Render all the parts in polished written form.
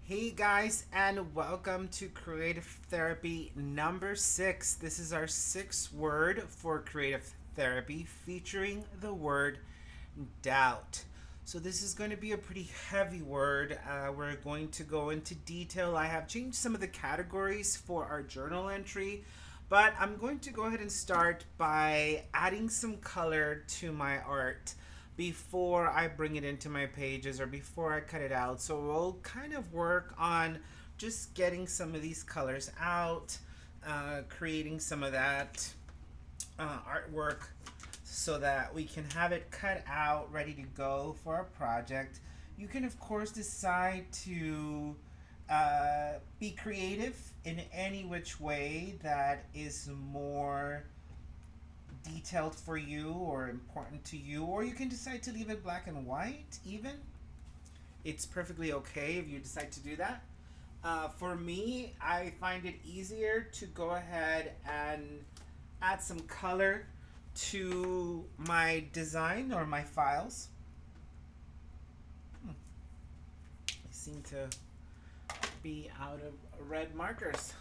Hey guys, and welcome to Creative Therapy number 6. This is our sixth word for creative therapy featuring the word doubt. So, this is going to be a pretty heavy word. We're going to go into detail. I have changed some of the categories for our journal entry, but I'm going to go ahead and start by adding some color to my art before I bring it into my pages or before I cut it out. So we'll kind of work on just getting some of these colors out, creating some of that artwork so that we can have it cut out, ready to go for our project. You can, of course, decide to be creative in any which way that is more detailed for you or important to you, or you can decide to leave it black and white, even. It's perfectly okay if you decide to do that. For me, I find it easier to go ahead and add some color to my design or my files. I seem to be out of red markers.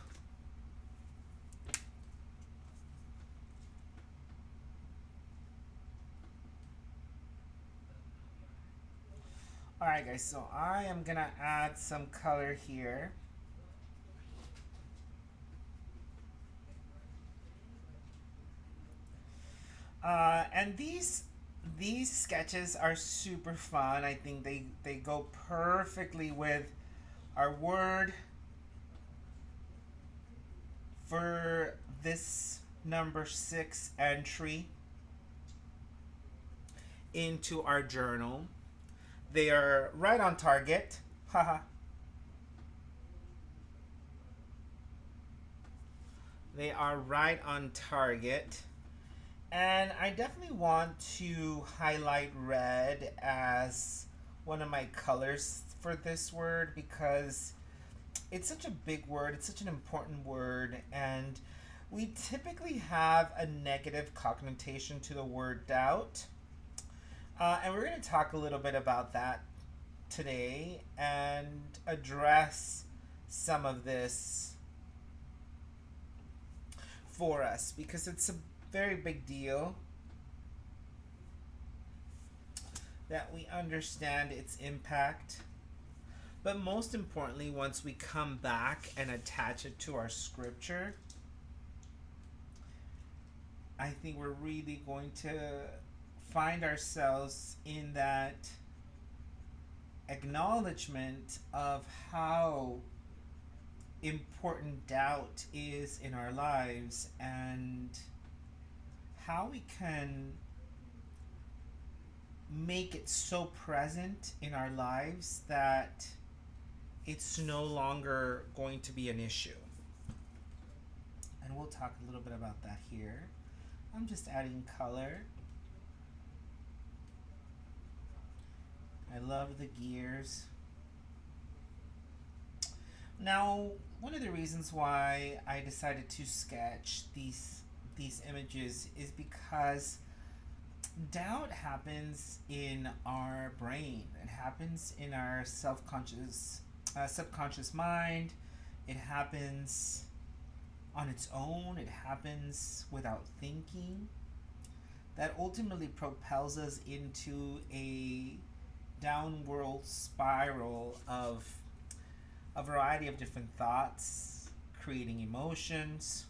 Alright guys, so I am gonna add some color here. And these sketches are super fun. I think they go perfectly with our word for this number 6 entry into our journal. They are right on target. Haha. They are right on target. And I definitely want to highlight red as one of my colors for this word because it's such a big word, it's such an important word, and we typically have a negative connotation to the word doubt. And we're going to talk a little bit about that today and address some of this for us because it's a very big deal that we understand its impact. But most importantly, once we come back and attach it to our scripture, I think we're really going to find ourselves in that acknowledgement of how important doubt is in our lives and how we can make it so present in our lives that it's no longer going to be an issue. And we'll talk a little bit about that here. I'm just adding color. I love the gears. Now, one of the reasons why I decided to sketch these images is because doubt happens in our brain. It happens in our subconscious mind. It happens on its own. It happens without thinking. That ultimately propels us into a downward spiral of a variety of different thoughts, creating emotions,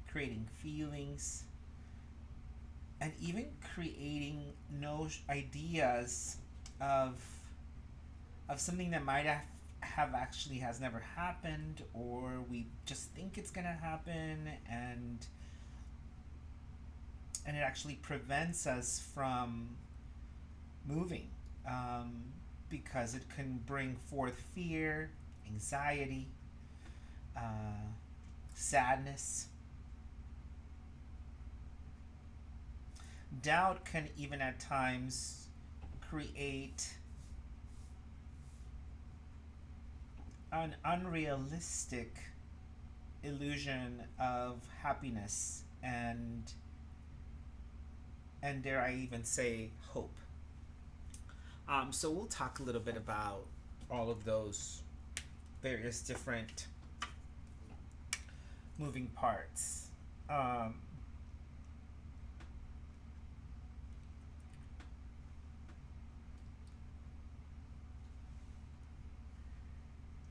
creating feelings, and even creating no ideas of something that might have actually has never happened, or we just think it's gonna happen, and it actually prevents us from moving, because it can bring forth fear, anxiety, sadness. Doubt can even at times create an unrealistic illusion of happiness and dare I even say hope. So we'll talk a little bit about all of those various different moving parts. Um,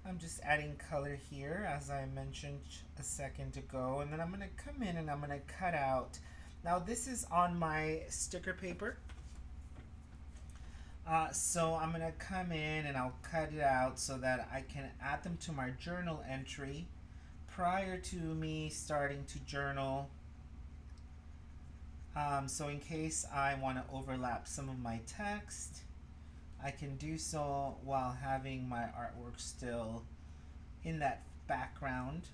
I'm just adding color here as I mentioned a second ago, and then I'm going to come in and I'm going to cut out. Now this is on my sticker paper. So I'm going to come in and I'll cut it out so that I can add them to my journal entry prior to me starting to journal. So in case I want to overlap some of my text, I can do so while having my artwork still in that background.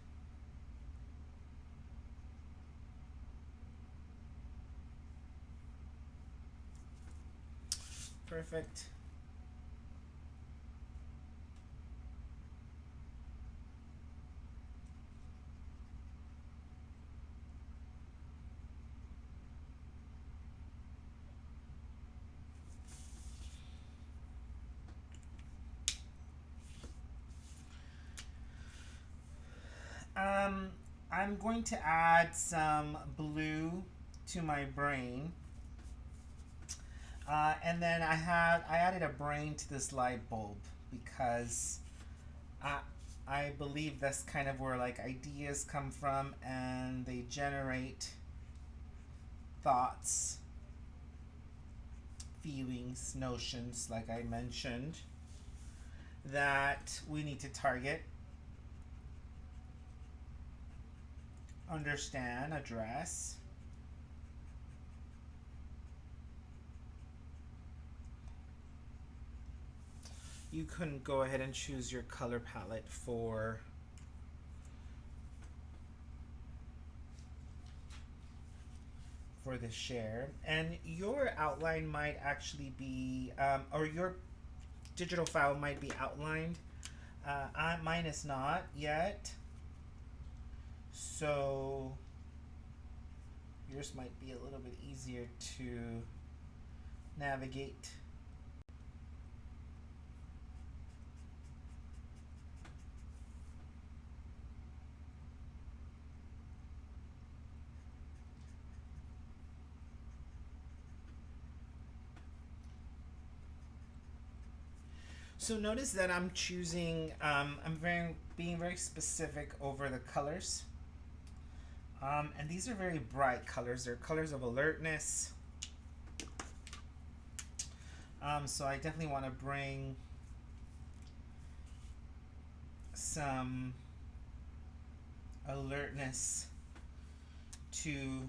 Perfect. I'm going to add some blue to my brain. And then I added a brain to this light bulb because I, I believe that's kind of where like ideas come from and they generate thoughts, feelings, notions, like I mentioned, that we need to target, understand, address. You can go ahead and choose your color palette for the share, and your outline might actually be or your digital file might be outlined. Mine is not yet, so yours might be a little bit easier to navigate. So notice that I'm choosing, being very specific over the colors. And these are very bright colors. They're colors of alertness. So I definitely want to bring some alertness to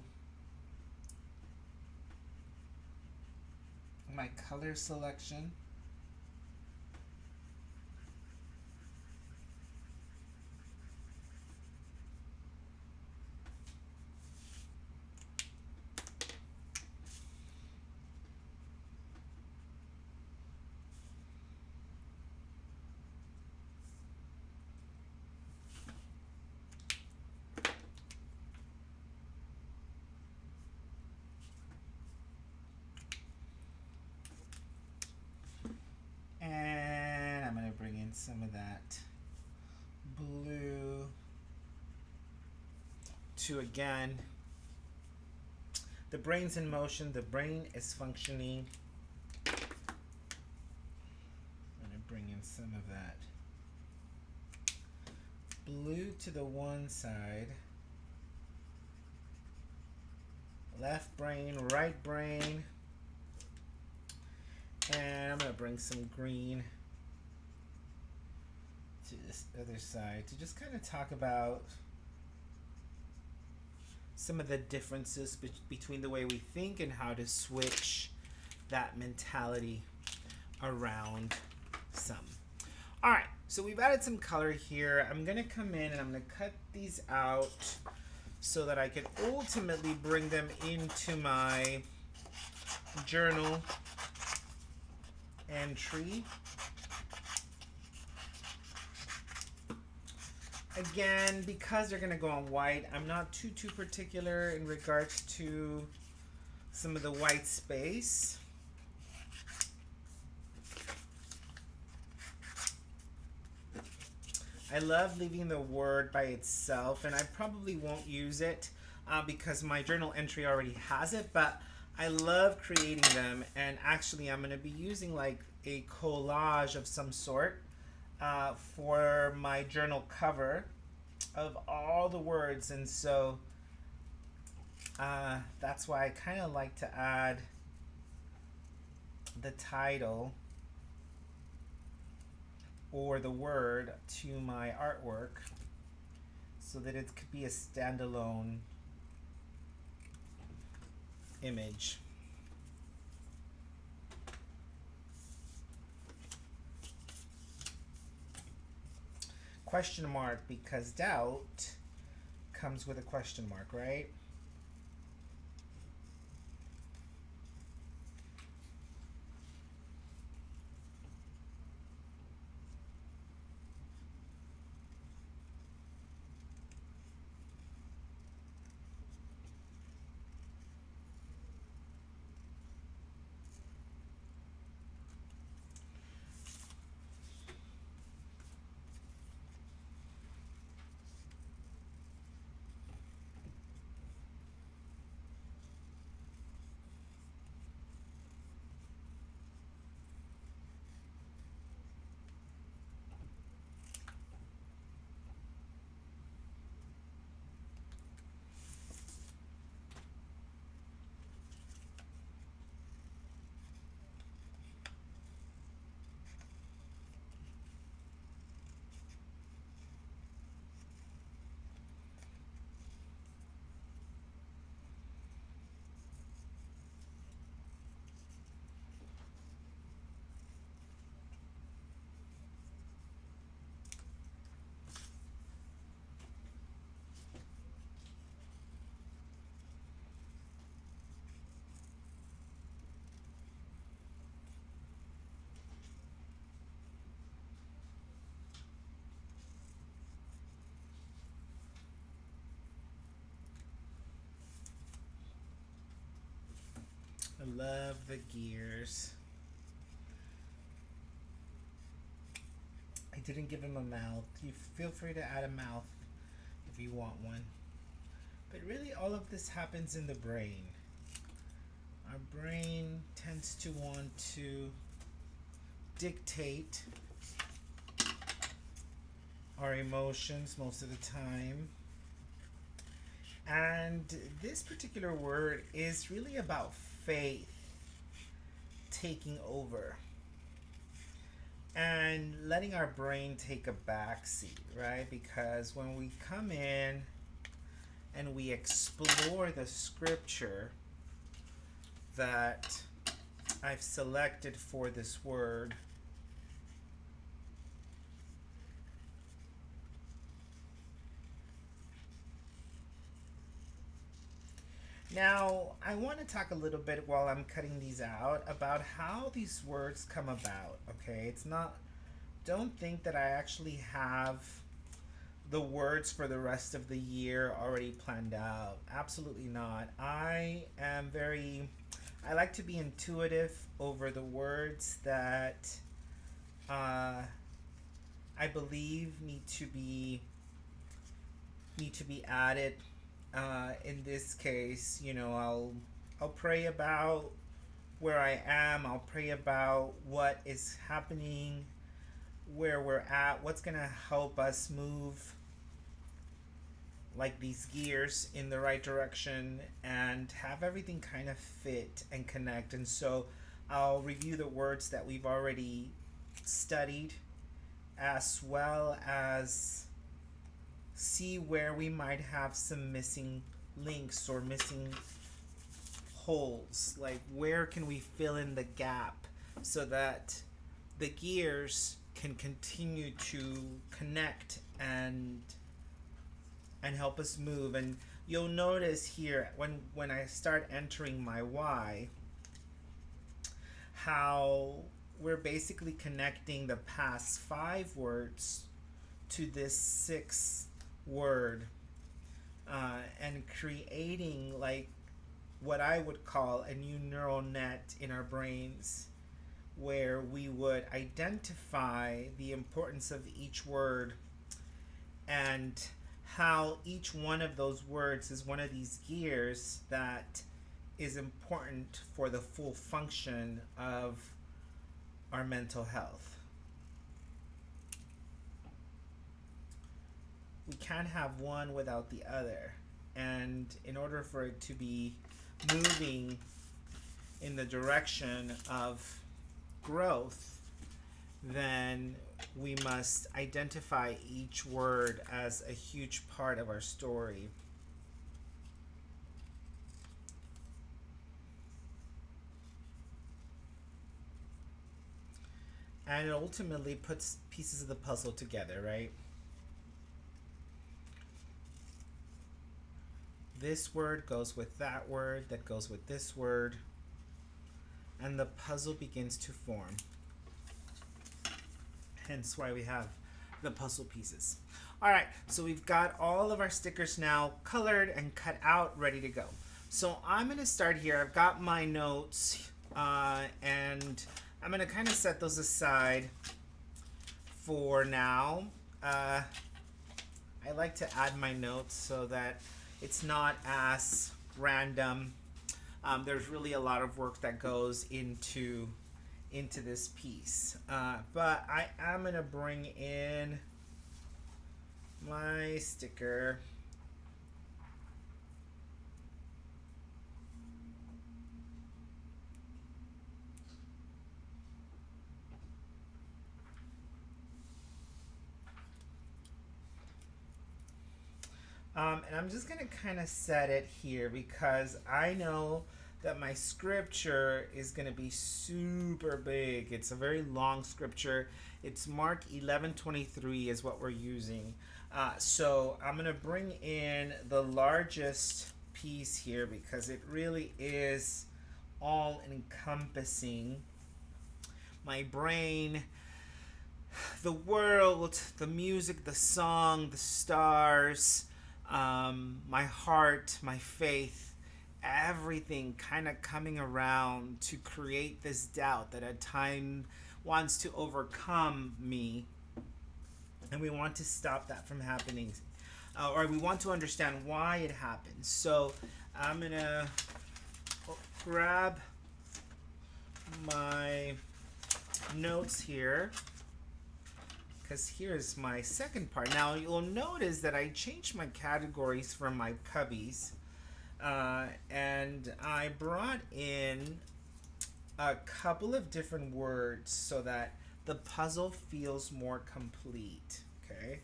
my color selection. And I'm going to bring in some of that blue to, again, the brain's in motion, the brain is functioning. I'm going to bring in some of that blue to the one side. Left brain, right brain. And I'm going to bring some green to this other side to just kind of talk about some of the differences between the way we think and how to switch that mentality around some. All right, so we've added some color here. I'm going to come in and I'm going to cut these out so that I can ultimately bring them into my journal entry. Again, because they're going to go on white, I'm not too particular in regards to some of the white space. I love leaving the word by itself, and I probably won't use it because my journal entry already has it, but I love creating them, and actually, I'm going to be using like a collage of some sort for my journal cover of all the words, and so that's why I kind of like to add the title or the word to my artwork so that it could be a standalone image. Question mark because doubt comes with a question mark, right? I love the gears. I didn't give him a mouth. You feel free to add a mouth if you want one. But really, all of this happens in the brain. Our brain tends to want to dictate our emotions most of the time. And this particular word is really about faith taking over and letting our brain take a backseat, right? Because when we come in and we explore the scripture that I've selected for this word, now, I want to talk a little bit while I'm cutting these out about how these words come about, okay? It's not, don't think that I actually have the words for the rest of the year already planned out. Absolutely not. I like to be intuitive over the words that I believe need to be added. In this case, I'll pray about where I am. I'll pray about what is happening, where we're at, what's gonna help us move like these gears in the right direction and have everything kind of fit and connect. And so I'll review the words that we've already studied as well as see where we might have some missing links or missing holes. Like, where can we fill in the gap so that the gears can continue to connect and help us move. And you'll notice here when I start entering my why, how we're basically connecting the past 5 words to this 6th word, and creating like what I would call a new neural net in our brains, where we would identify the importance of each word and how each one of those words is one of these gears that is important for the full function of our mental health. We can't have one without the other. And in order for it to be moving in the direction of growth, then we must identify each word as a huge part of our story. And it ultimately puts pieces of the puzzle together, right? This word goes with that word, that goes with this word, and the puzzle begins to form. Hence why we have the puzzle pieces. All right, so we've got all of our stickers now colored and cut out, ready to go. So I'm going to start here. I've got my notes, and I'm going to kind of set those aside for now. I like to add my notes so that it's not as random. There's really a lot of work that goes into this piece. But I am going to bring in my sticker. And I'm just going to kind of set it here because I know that my scripture is going to be super big. It's a very long scripture. It's Mark 11:23 is what we're using. So I'm going to bring in the largest piece here because it really is all encompassing. My brain, the world, the music, the song, the stars, my heart, my faith, everything kind of coming around to create this doubt that at times wants to overcome me. And we want to stop that from happening. Or we want to understand why it happens. So I'm going to grab my notes here, because here's my second part. Now you'll notice that I changed my categories from my cubbies, and I brought in a couple of different words so that the puzzle feels more complete. Okay,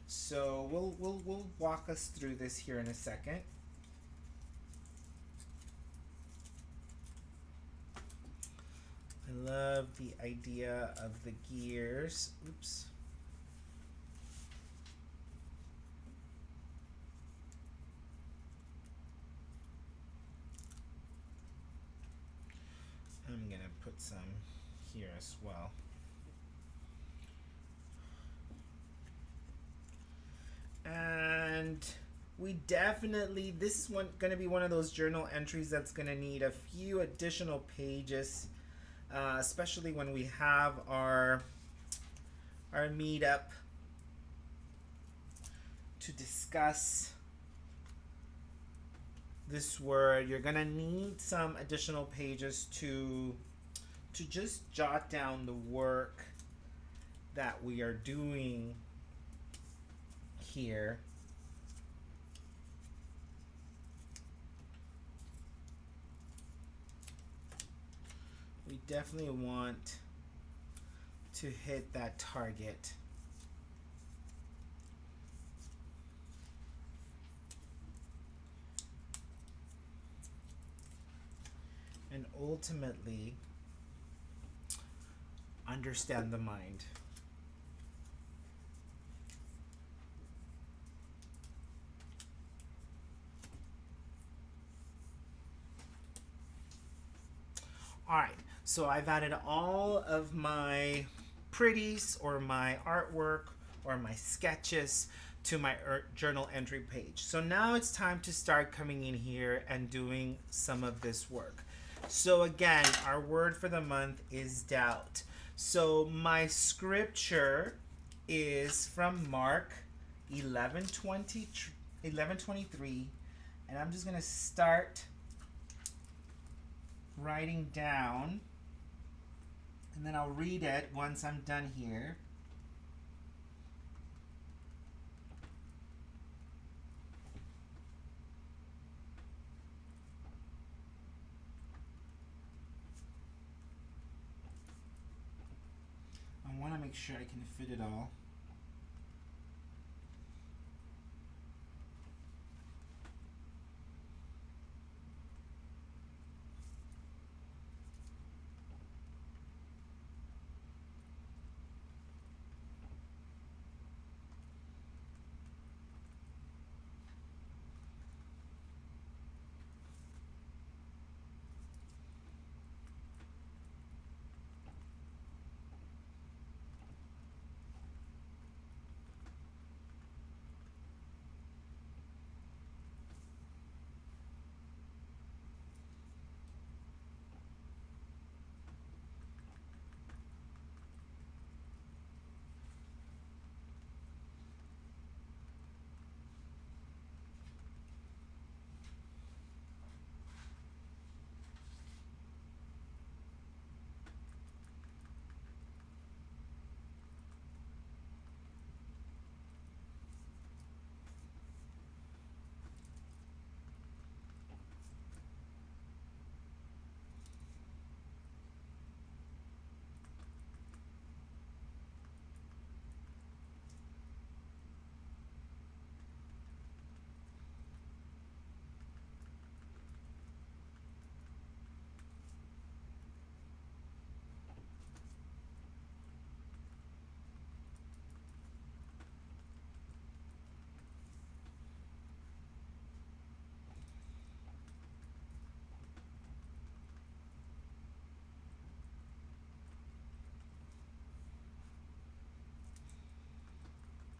so we'll walk us through this here in a second. I love the idea of the gears. Oops. I'm going to put some here as well. And we definitely, this is going to be one of those journal entries that's going to need a few additional pages, especially when we have our meetup to discuss this word. You're gonna need some additional pages to just jot down the work that we are doing here. We definitely want to hit that target. And ultimately understand the mind. All right, so I've added all of my pretties or my artwork or my sketches to my journal entry page. So now it's time to start coming in here and doing some of this work. So again, our word for the month is doubt. So my scripture is from Mark 11:20, 11:23, and I'm just going to start writing down, and then I'll read it once I'm done here. I want to make sure I can fit it all.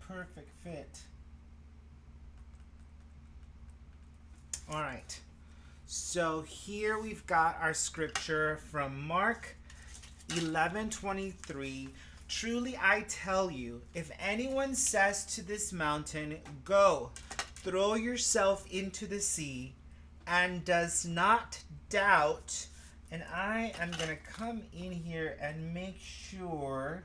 Perfect fit. All right. So here we've got our scripture from Mark 11:23. Truly I tell you, if anyone says to this mountain, go, throw yourself into the sea, and does not doubt, and I am going to come in here and make sure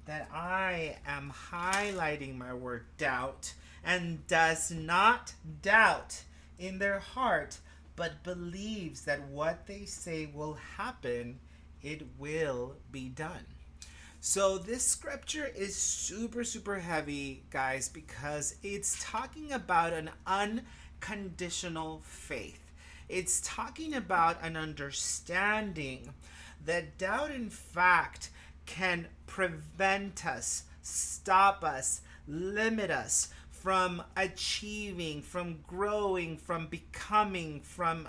that I am highlighting my word doubt, and does not doubt in their heart, but believes that what they say will happen, it will be done. So this scripture is super, super heavy, guys, because it's talking about an unconditional faith. It's talking about an understanding that doubt, in fact, can prevent us, stop us, limit us from achieving, from growing, from becoming, from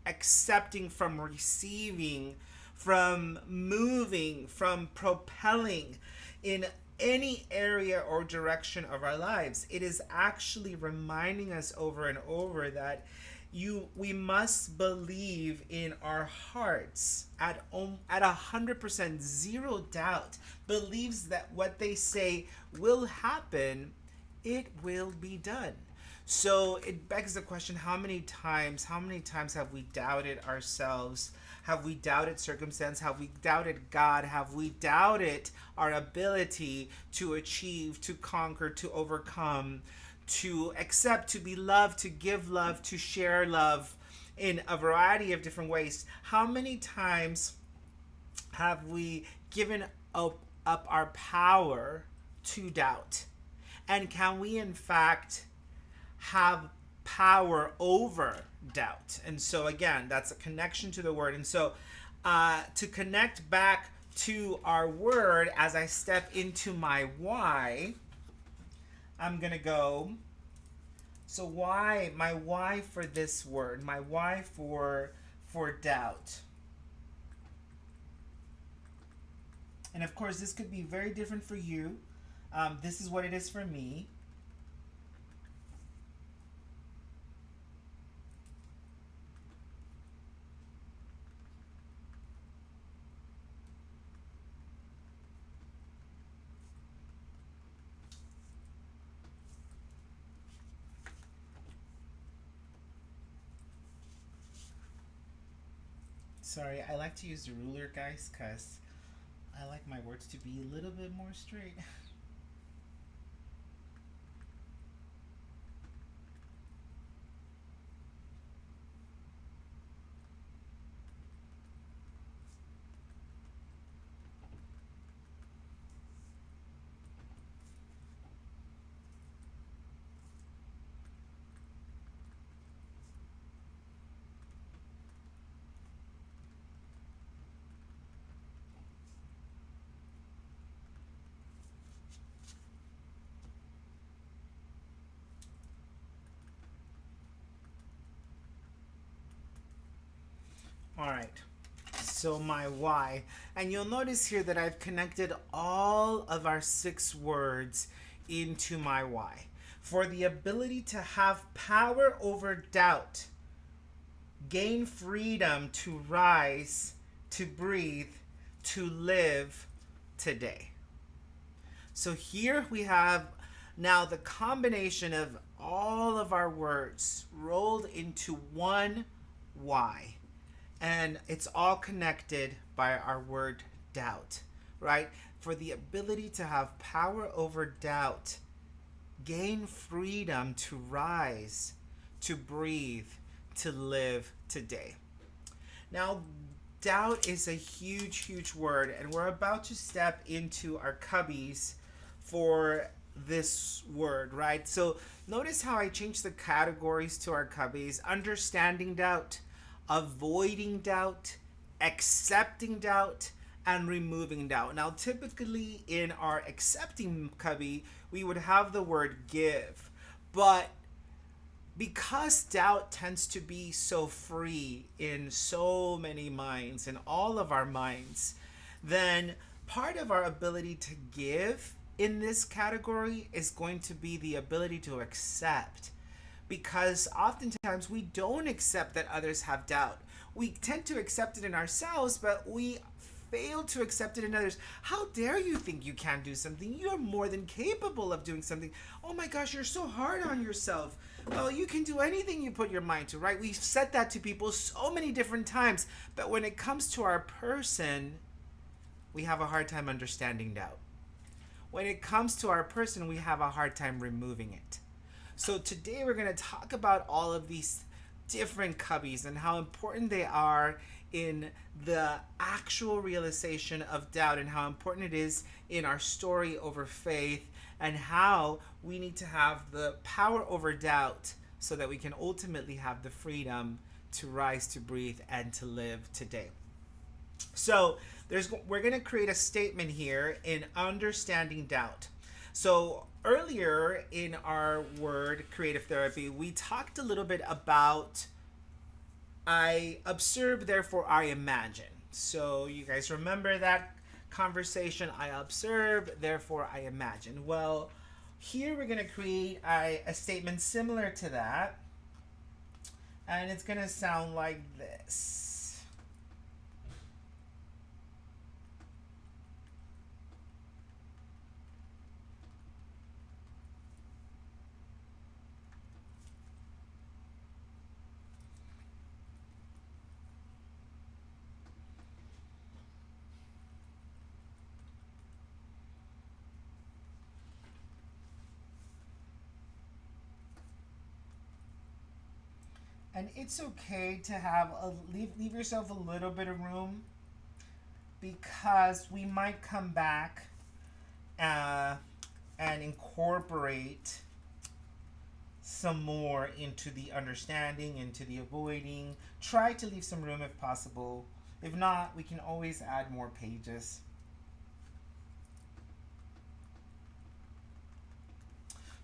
accepting, from receiving, from moving, from propelling in any area or direction of our lives. It is actually reminding us over and over that we must believe in our hearts at 100%, zero doubt, believes that what they say will happen, it will be done. So it begs the question, how many times have we doubted ourselves? Have we doubted circumstance? Have we doubted God? Have we doubted our ability to achieve, to conquer, to overcome, to accept, to be loved, to give love, to share love in a variety of different ways? How many times have we given up our power to doubt? And can we, in fact, have power over doubt? And so, again, that's a connection to the word. And so, to connect back to our word, as I step into my why, I'm going to go. So why, my why for this word, my why for doubt. And of course, this could be very different for you. This is what it is for me. Sorry, I like to use the ruler, guys, because I like my words to be a little bit more straight. All right. So my why. And you'll notice here that I've connected all of our 6 words into my why. For the ability to have power over doubt, gain freedom to rise, to breathe, to live today. So here we have now the combination of all of our words rolled into one why. And it's all connected by our word doubt, right? For the ability to have power over doubt, gain freedom to rise, to breathe, to live today. Now, doubt is a huge, huge word, and we're about to step into our cubbies for this word, right? So notice how I changed the categories to our cubbies: understanding doubt, avoiding doubt, accepting doubt, and removing doubt. Now, typically in our accepting cubby, we would have the word give, but because doubt tends to be so free in so many minds, in all of our minds, then part of our ability to give in this category is going to be the ability to accept. Because oftentimes we don't accept that others have doubt. We tend to accept it in ourselves, but we fail to accept it in others. How dare you think you can't do something? You're more than capable of doing something. Oh my gosh, you're so hard on yourself. Well, you can do anything you put your mind to, right? We've said that to people so many different times, but when it comes to our person, we have a hard time understanding doubt. When it comes to our person, we have a hard time removing it. So today we're going to talk about all of these different cubbies and how important they are in the actual realization of doubt, and how important it is in our story over faith, and how we need to have the power over doubt so that we can ultimately have the freedom to rise, to breathe, and to live today. So we're going to create a statement here in understanding doubt. So earlier in our word creative therapy, we talked a little bit about I observe, therefore I imagine. So you guys remember that conversation? I observe, therefore I imagine. Well, here we're going to create a statement similar to that. And it's going to sound like this. And it's okay to have leave yourself a little bit of room, because we might come back uh, and incorporate some more into the understanding, into the avoiding. Try to leave some room if possible. If not, we can always add more pages.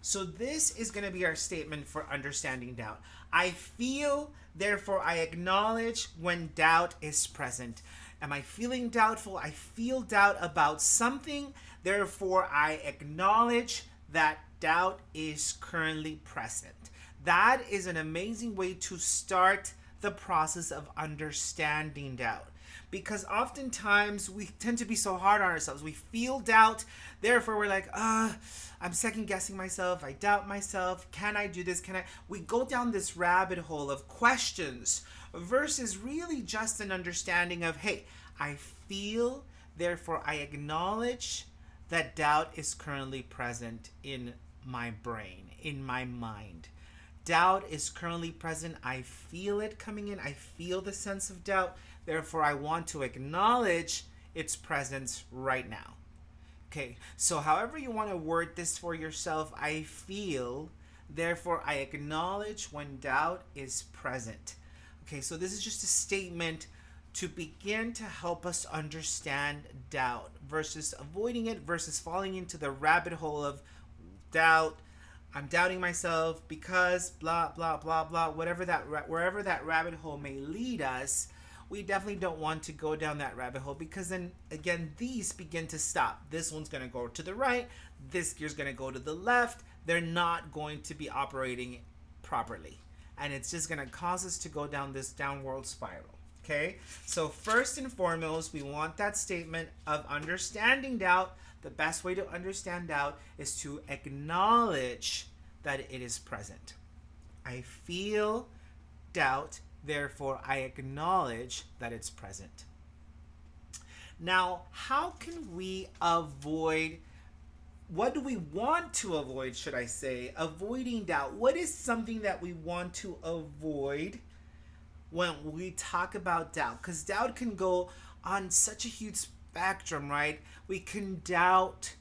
So this is going to be our statement for understanding doubt. I feel, therefore I acknowledge when doubt is present. Am I feeling doubtful? I feel doubt about something, therefore I acknowledge that doubt is currently present. That is an amazing way to start the process of understanding doubt. Because oftentimes we tend to be so hard on ourselves. We feel doubt, therefore we're like, I'm second guessing myself. I doubt myself. Can I do this? Can I? We go down this rabbit hole of questions versus really just an understanding of, hey, I feel, therefore I acknowledge that doubt is currently present in my brain, in my mind. Doubt is currently present. I feel it coming in. I feel the sense of doubt. Therefore, I want to acknowledge its presence right now. Okay, so however you want to word this for yourself, I feel, therefore I acknowledge when doubt is present. Okay, so this is just a statement to begin to help us understand doubt versus avoiding it versus falling into the rabbit hole of doubt. I'm doubting myself because blah blah blah blah, whatever that wherever that rabbit hole may lead us. We definitely don't want to go down that rabbit hole, because then again these begin to stop. This one's going to go to the right, this gear's going to go to the left. They're not going to be operating properly, and it's just going to cause us to go down this downward spiral. Okay, so first and foremost, we want that statement of understanding doubt. The best way to understand doubt is to acknowledge that it is present. I feel doubt, therefore I acknowledge that it's present. Now, how can we avoid, what do we want to avoid, should I say, avoiding doubt? What is something that we want to avoid when we talk about doubt? Because doubt can go on such a huge spectrum, right? We can doubt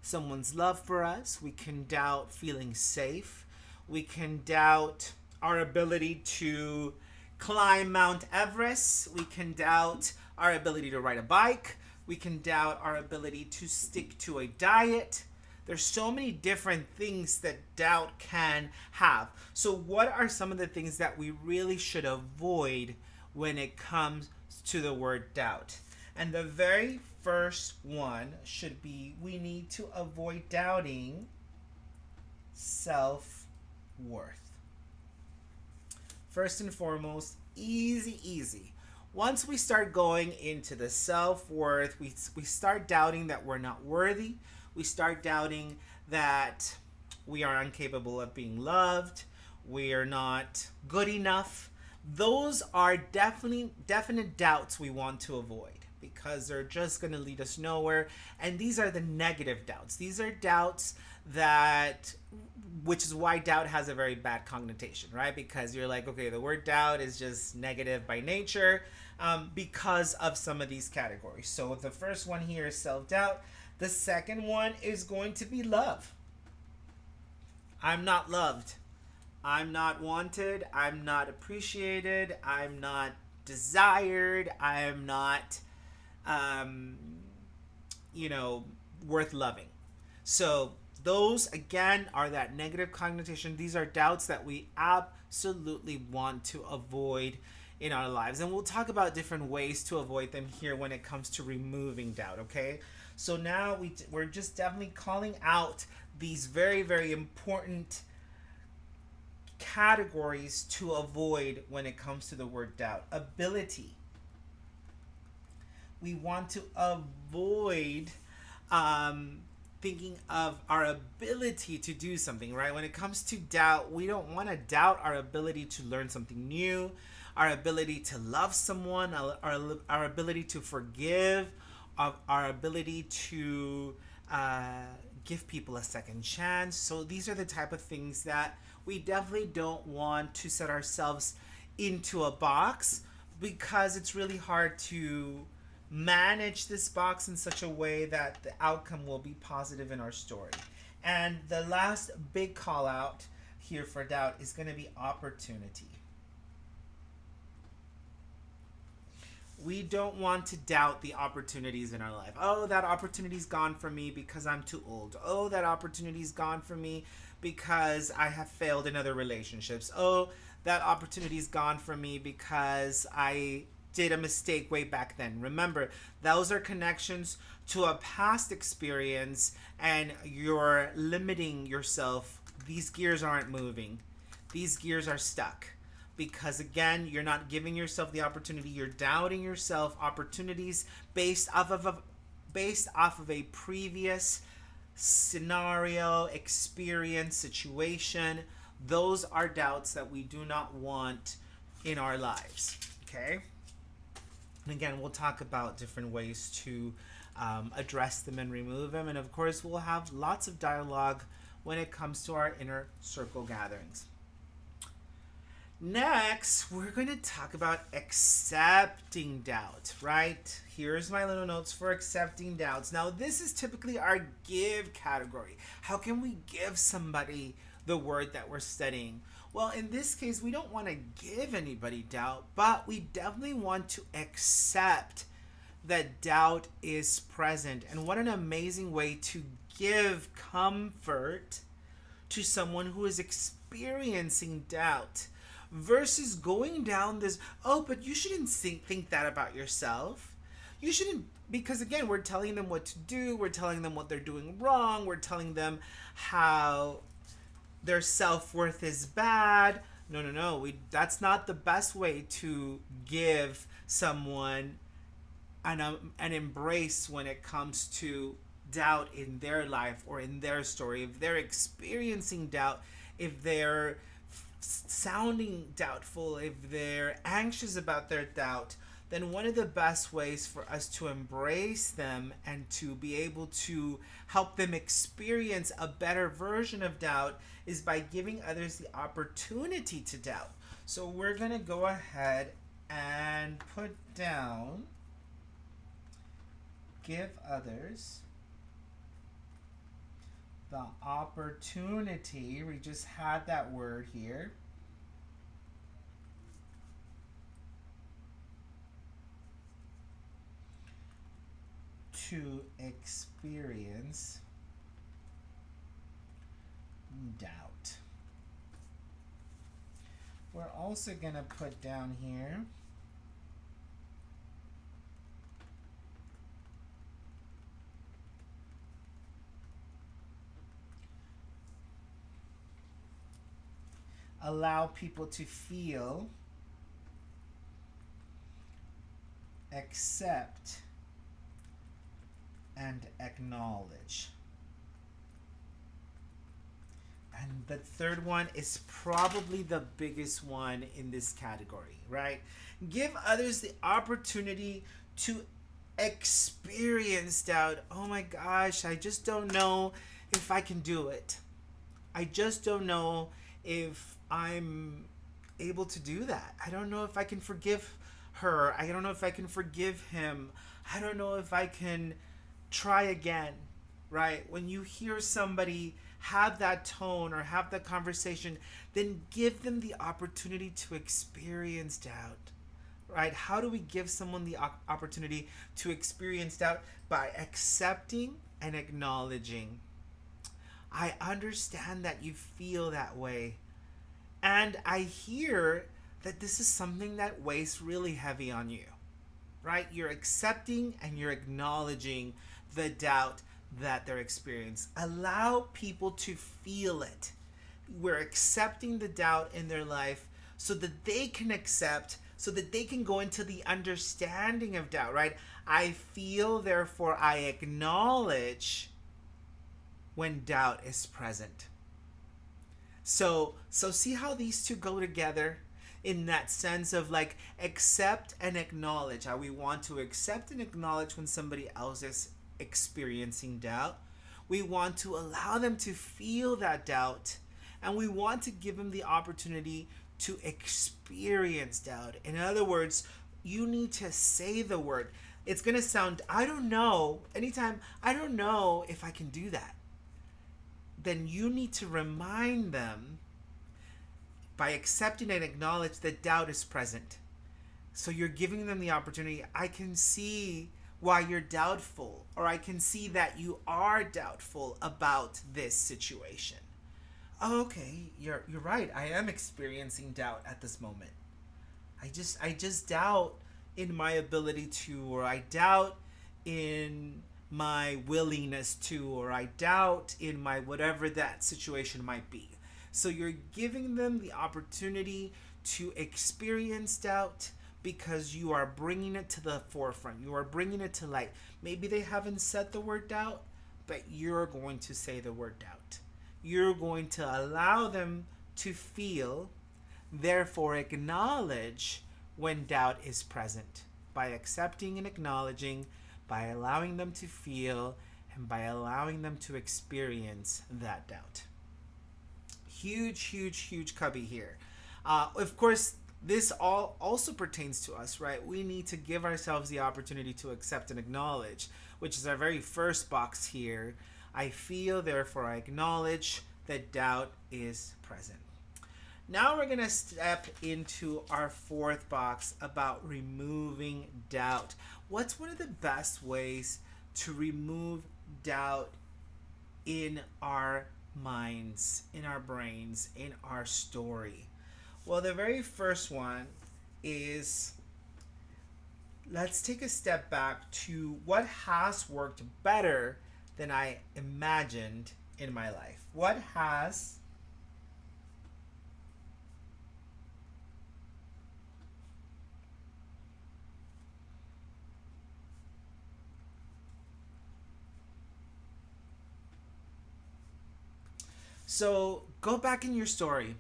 someone's love for us. We can doubt feeling safe. We can doubt our ability to climb Mount Everest. We can doubt our ability to ride a bike. We can doubt our ability to stick to a diet. There's so many different things that doubt can have. So what are some of the things that we really should avoid when it comes to the word doubt? And the very first one should be, we need to avoid doubting self-worth. First and foremost, easy. Once we start going into the self-worth, we start doubting that we're not worthy. We start doubting that we are incapable of being loved. We are not good enough. Those are definite doubts we want to avoid, because they're just going to lead us nowhere. And these are the negative doubts. These are doubts which is why doubt has a very bad connotation, right? Because you're like, okay, the word doubt is just negative by nature, because of some of these categories. So the first one here is self-doubt. The second one is going to be love. I'm not loved. I'm not wanted. I'm not appreciated. I'm not desired. I'm not, worth loving. So those, again, are that negative connotation. These are doubts that we absolutely want to avoid in our lives. And we'll talk about different ways to avoid them here when it comes to removing doubt, okay? So now we're just definitely calling out these very, very important categories to avoid when it comes to the word doubt. Ability. We want to avoid thinking of our ability to do something, right? When it comes to doubt, we don't want to doubt our ability to learn something new, our ability to love someone, our ability to forgive, our ability to give people a second chance. So these are the type of things that we definitely don't want to set ourselves into a box, because it's really hard to manage this box in such a way that the outcome will be positive in our story. And the last big call out here for doubt is going to be opportunity. We don't want to doubt the opportunities in our life. Oh, that opportunity's gone from me because I'm too old. Oh, that opportunity's gone from me because I have failed in other relationships. Oh, that opportunity's gone from me because I did a mistake way back then. Remember, those are connections to a past experience, and you're limiting yourself. These gears aren't moving. These gears are stuck. Because again, you're not giving yourself the opportunity. You're doubting yourself opportunities based off of a previous scenario, experience, situation. Those are doubts that we do not want in our lives. Okay? And again, we'll talk about different ways to address them and remove them. And of course, we'll have lots of dialogue when it comes to our inner circle gatherings. Next, we're going to talk about accepting doubt, right? Here's my little notes for accepting doubts. Now, this is typically our give category. How can we give somebody the word that we're studying? Well, in this case, we don't want to give anybody doubt, but we definitely want to accept that doubt is present. And what an amazing way to give comfort to someone who is experiencing doubt versus going down this, oh, but you shouldn't think that about yourself. You shouldn't, because again, we're telling them what to do, we're telling them what they're doing wrong, we're telling them how their self-worth is bad. No, no, no. That's not the best way to give someone an embrace when it comes to doubt in their life or in their story. If they're experiencing doubt, if they're sounding doubtful, if they're anxious about their doubt, then one of the best ways for us to embrace them and to be able to help them experience a better version of doubt is by giving others the opportunity to doubt. So we're going to go ahead and put down, give others the opportunity. We just had that word here. To experience doubt. We're also going to put down here allow people to feel, accept, and acknowledge. And the third one is probably the biggest one in this category, right? Give others the opportunity to experience doubt. Oh my gosh, I just don't know if I can do it. I just don't know if I'm able to do that. I don't know if I can forgive her. I don't know if I can forgive him. I don't know if I can try again, right? When you hear somebody have that tone or have that conversation, then give them the opportunity to experience doubt, right? How do we give someone the opportunity to experience doubt? By accepting and acknowledging. I understand that you feel that way. And I hear that this is something that weighs really heavy on you, right? You're accepting and you're acknowledging the doubt that they're experiencing. Allow people to feel it. We're accepting the doubt in their life so that they can accept, so that they can go into the understanding of doubt, right? I feel, therefore I acknowledge when doubt is present. So see how these two go together in that sense of like accept and acknowledge. How we want to accept and acknowledge when somebody else is experiencing doubt. We want to allow them to feel that doubt, and we want to give them the opportunity to experience doubt. In other words, you need to say the word. It's going to sound, I don't know, anytime, I don't know if I can do that. Then you need to remind them by accepting and acknowledge that doubt is present. So you're giving them the opportunity. I can see why you're doubtful, or I can see that you are doubtful about this situation. Oh, okay, you're right. I am experiencing doubt at this moment. I just doubt in my ability to, or I doubt in my willingness to, or I doubt in my whatever that situation might be. So you're giving them the opportunity to experience doubt because you are bringing it to the forefront. You are bringing it to light. Maybe they haven't said the word doubt, but you're going to say the word doubt. You're going to allow them to feel, therefore acknowledge when doubt is present by accepting and acknowledging, by allowing them to feel, and by allowing them to experience that doubt. Huge, huge, huge cubby here. Of course, this all also pertains to us, right? We need to give ourselves the opportunity to accept and acknowledge, which is our very first box here. I feel, therefore I acknowledge that doubt is present. Now we're going to step into our fourth box about removing doubt. What's one of the best ways to remove doubt in our minds, in our brains, in our story? Well, the very first one is, let's take a step back to what has worked better than I imagined in my life. What has So go back in your story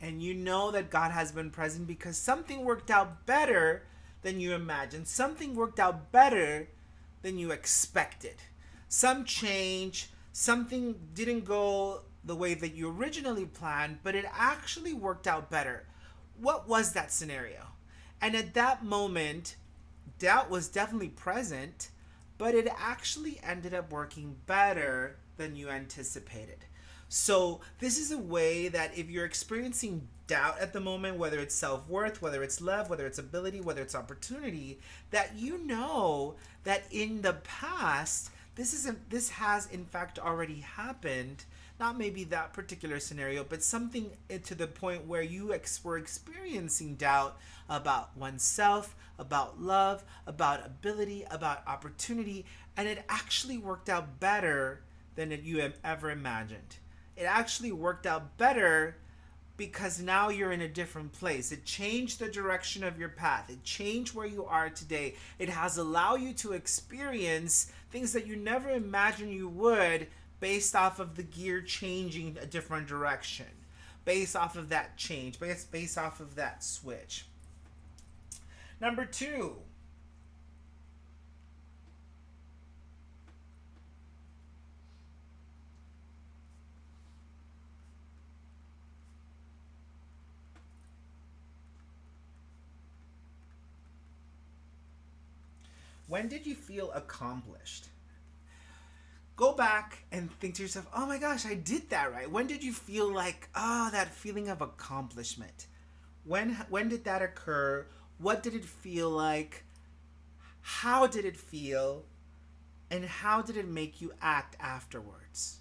and you know that God has been present because something worked out better than you imagined. Something worked out better than you expected. Some change, something didn't go the way that you originally planned, but it actually worked out better. What was that scenario? And at that moment, doubt was definitely present, but it actually ended up working better than you anticipated. So, this is a way that if you're experiencing doubt at the moment, whether it's self-worth, whether it's love, whether it's ability, whether it's opportunity, that you know that in the past, this has in fact already happened. Not maybe that particular scenario, but something to the point where you were experiencing doubt about oneself, about love, about ability, about opportunity, and it actually worked out better than you have ever imagined. It actually worked out better because now you're in a different place. It changed the direction of your path. It changed where you are today. It has allowed you to experience things that you never imagined you would based off of the gear changing a different direction, based off of that change, based off of that switch. Number 2. When did you feel accomplished? Go back and think to yourself, oh my gosh, I did that right. When did you feel like, that feeling of accomplishment? When did that occur? What did it feel like? How did it feel? And how did it make you act afterwards?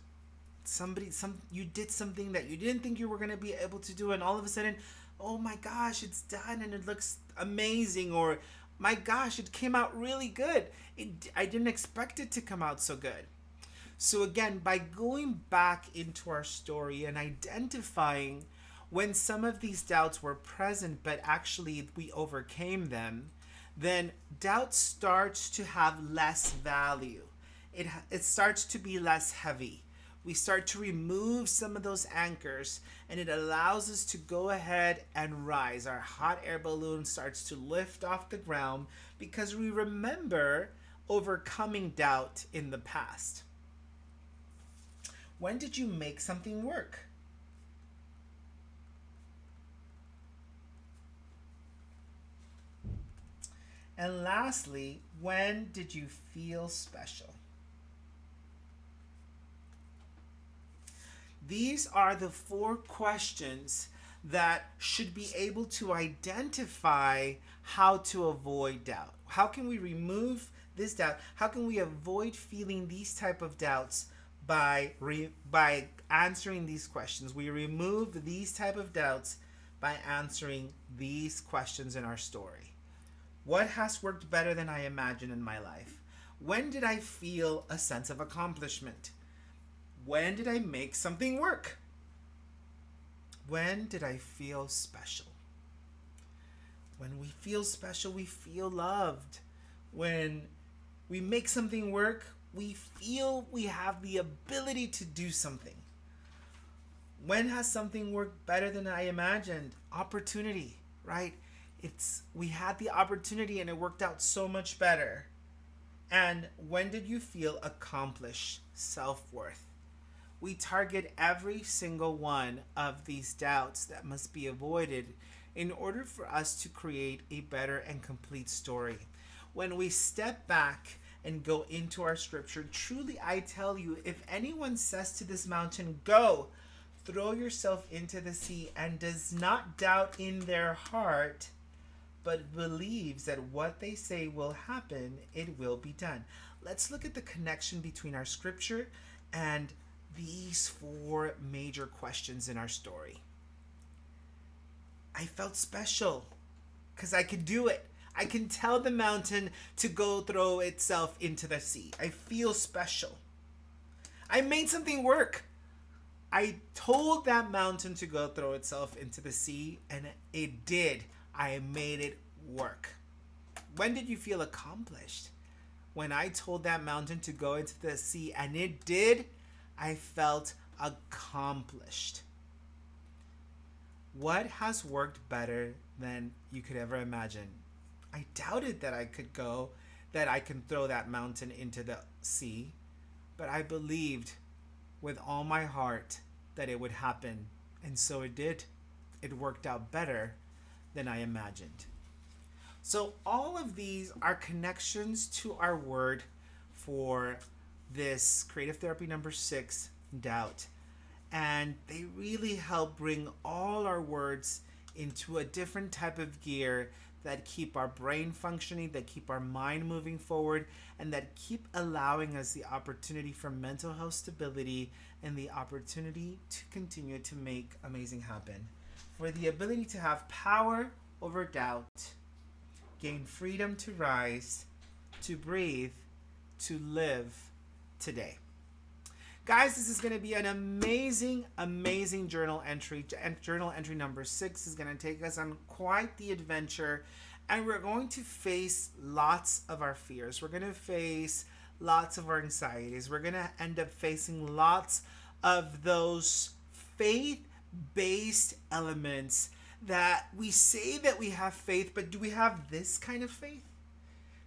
You did something that you didn't think you were going to be able to do, and all of a sudden, oh my gosh, it's done and it looks amazing, or my gosh, it came out really good. I didn't expect it to come out so good. So again, by going back into our story and identifying when some of these doubts were present, but actually we overcame them, then doubt starts to have less value. It starts to be less heavy. We start to remove some of those anchors, and it allows us to go ahead and rise. Our hot air balloon starts to lift off the ground because we remember overcoming doubt in the past. When did you make something work? And lastly, when did you feel special? These are the 4 questions that should be able to identify how to avoid doubt. How can we remove this doubt? How can we avoid feeling these type of doubts by answering these questions? We remove these type of doubts by answering these questions in our story. What has worked better than I imagined in my life? When did I feel a sense of accomplishment? When did I make something work? When did I feel special? When we feel special, we feel loved. When we make something work, we feel we have the ability to do something. When has something worked better than I imagined? Opportunity, right? We had the opportunity and it worked out so much better. And when did you feel accomplished? Self-worth. We target every single one of these doubts that must be avoided in order for us to create a better and complete story. When we step back and go into our scripture, truly I tell you, if anyone says to this mountain, go, throw yourself into the sea, and does not doubt in their heart, but believes that what they say will happen, it will be done. Let's look at the connection between our scripture and these four major questions in our story. I felt special because I could do it. I can tell the mountain to go throw itself into the sea. I feel special. I made something work. I told that mountain to go throw itself into the sea, and it did. I made it work. When did you feel accomplished? When I told that mountain to go into the sea, and it did, I felt accomplished. What has worked better than you could ever imagine? I doubted that I could throw that mountain into the sea, but I believed with all my heart that it would happen, and so it did. It worked out better than I imagined. So all of these are connections to our word for this creative therapy number 6, doubt. And they really help bring all our words into a different type of gear that keep our brain functioning, that keep our mind moving forward, and that keep allowing us the opportunity for mental health stability and the opportunity to continue to make amazing happen. For the ability to have power over doubt, gain freedom to rise, to breathe, to live today. Guys, this is going to be an amazing journal entry. Journal entry number 6 is going to take us on quite the adventure, and we're going to face lots of our fears. We're going to face lots of our anxieties. We're going to end up facing lots of those faith-based elements that we say that we have faith, but do we have this kind of faith?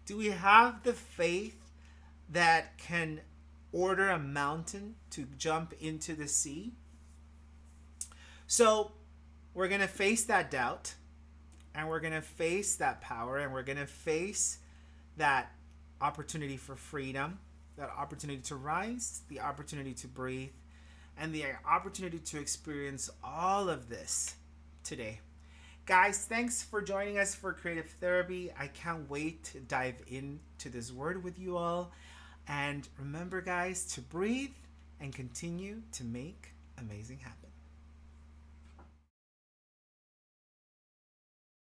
Do we have the faith that can order a mountain to jump into the sea? So we're going to face that doubt, and we're going to face that power, and we're going to face that opportunity for freedom, that opportunity to rise, the opportunity to breathe, and the opportunity to experience all of this today. Guys, thanks for joining us for Creative Therapy. I can't wait to dive into this word with you all. And remember, guys, to breathe and continue to make amazing happen.